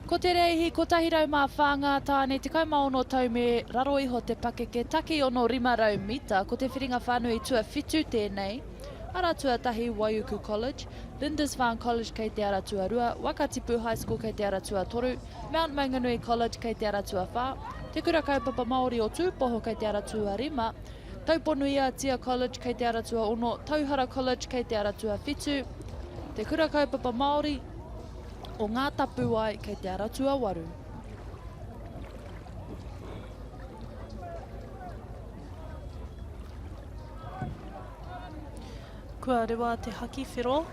Ko te reihi, ko tahirau mā whāngā tāne, te kaumaono tau me raro iho te pakeke, take ono 500 mita, ko te whiringa whānui tua whitu tēnei, Aratua tahi Waiuku College, Lindisfarne College kei te Aratua rua, Wakatipu High School kei te Aratua toru, Mount Maunganui College kei te Aratua whā, te kura kaupapa Māori o Tūpoho kei te Aratua rima, Tauponuia Tia College kei te Aratua ono, Tauhara College kei te Aratua whitu, te kura kaupapa Māori o ngā tapuai kei te Aratua waru. Kua rewa te haki whiro,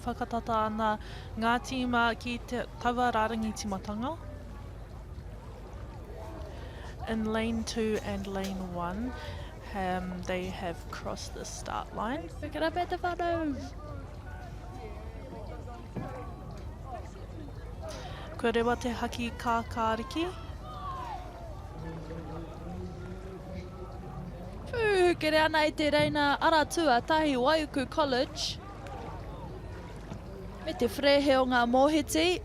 whakatata ana ngā tīma ki te taua rārangi timatanga. In lane 2 and lane 1, they have crossed the start line. Pick it up at the whānau! Kua rewa te haki kākāriki. Kere ana i te reina Aratua tahi Waiuku College. Me te whrehe o ngā mōhiti.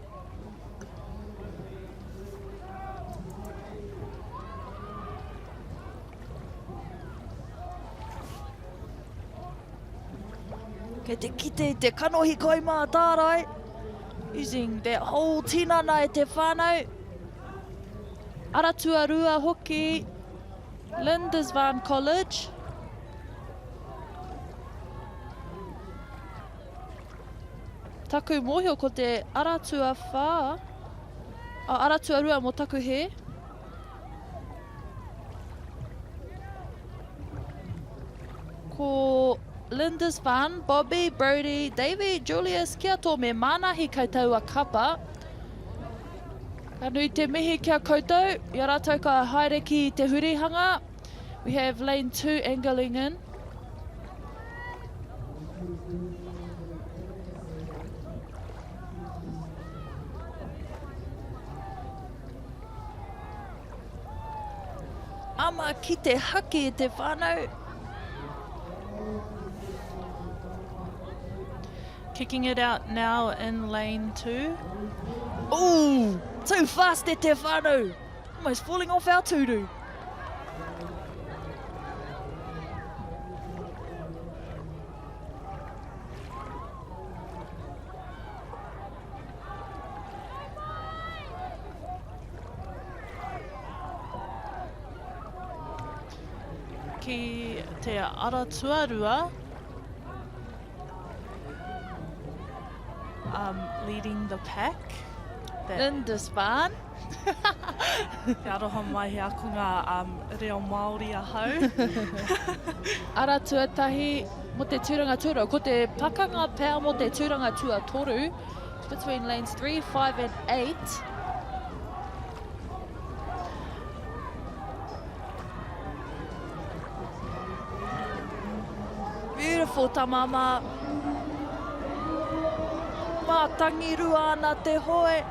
Kei te kite i te kanohi koimā tārai. Using that whole tinana e te whānau. Aratua rua hoki. Lindisfarne College. Taku mōhio ko te Aratua whā. Aratua rua mō taku he. Ko Lindisfarne, Bobby, Brody, Davey, Julius, kia tō me mānahi koutou a kapa. Ka nui te mihi kia koutou, i a rātou ka haere ki te hurihanga. We have lane 2 angling in. Ama ki te haki e te whānau. Kicking it out now in lane 2. Ooh, too fast e te whānau. Almost falling off our turu. Ki te Aratua rua, leading the pack. Lindisfarne. Te aroha mai he aku ngā reo Māori ahau. Aratua tahi mo te tūranga tūra. Ko te pakanga pēr mo te tūranga tua toru. Between lanes 3, 5 and 8. Beautiful tamama. Mātangi rua ana te hoe.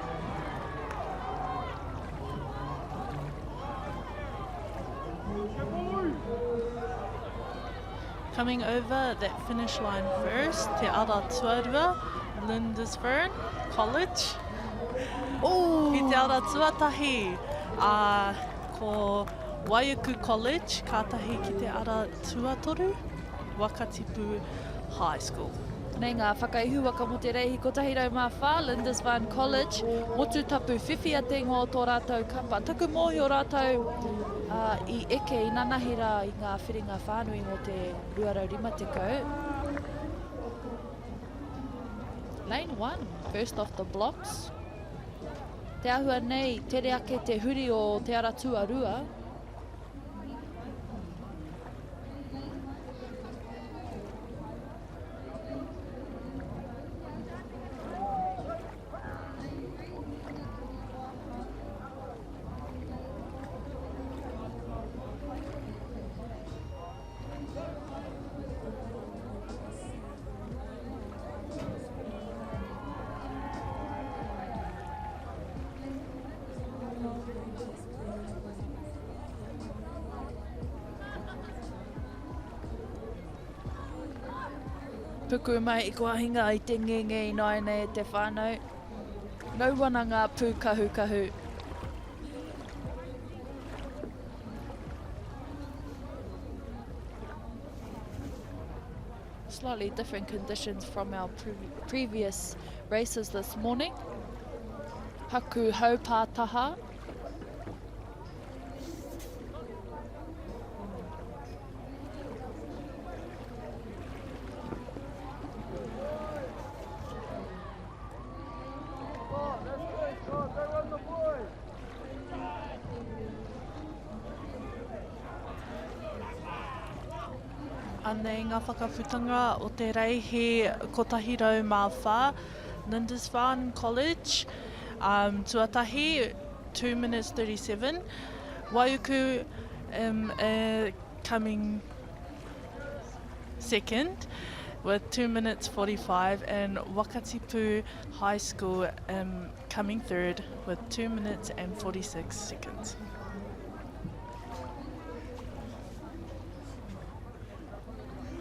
Coming over that finish line first, te Aratua rua, Lindisfarne College. Ooh. Ki te Aratua tahi, ko Waiuku College, kātahi ki te Aratua toru, Wakatipu High School. Nei ngā whakaihu waka mo te reihi ko tahirau mā whā, Lindisfarne College, motu tapu whiwhi a te ngō tō rātou kapa. Taku mōhio rātou i eke i nanahira i ngā whiringa whānui mo te 205 tekau. Lane 1, first off the blocks. Te ahua nei, tere ake te huri o te Aratua rua. Puku mai I kua hinga I te ngenge I nai nei te whānau. Ngau wana ngā pū kahu kahu. Slightly different conditions from our previous races this morning. Haku haupātaha. Anei ngā whakawhutanga o te reihe kotahirau mā whā, Lindisfarne College, tuatahi 2 minutes 37, Waiuku coming second with 2 minutes 45, and Wakatipu High School coming third with 2 minutes and 46 seconds.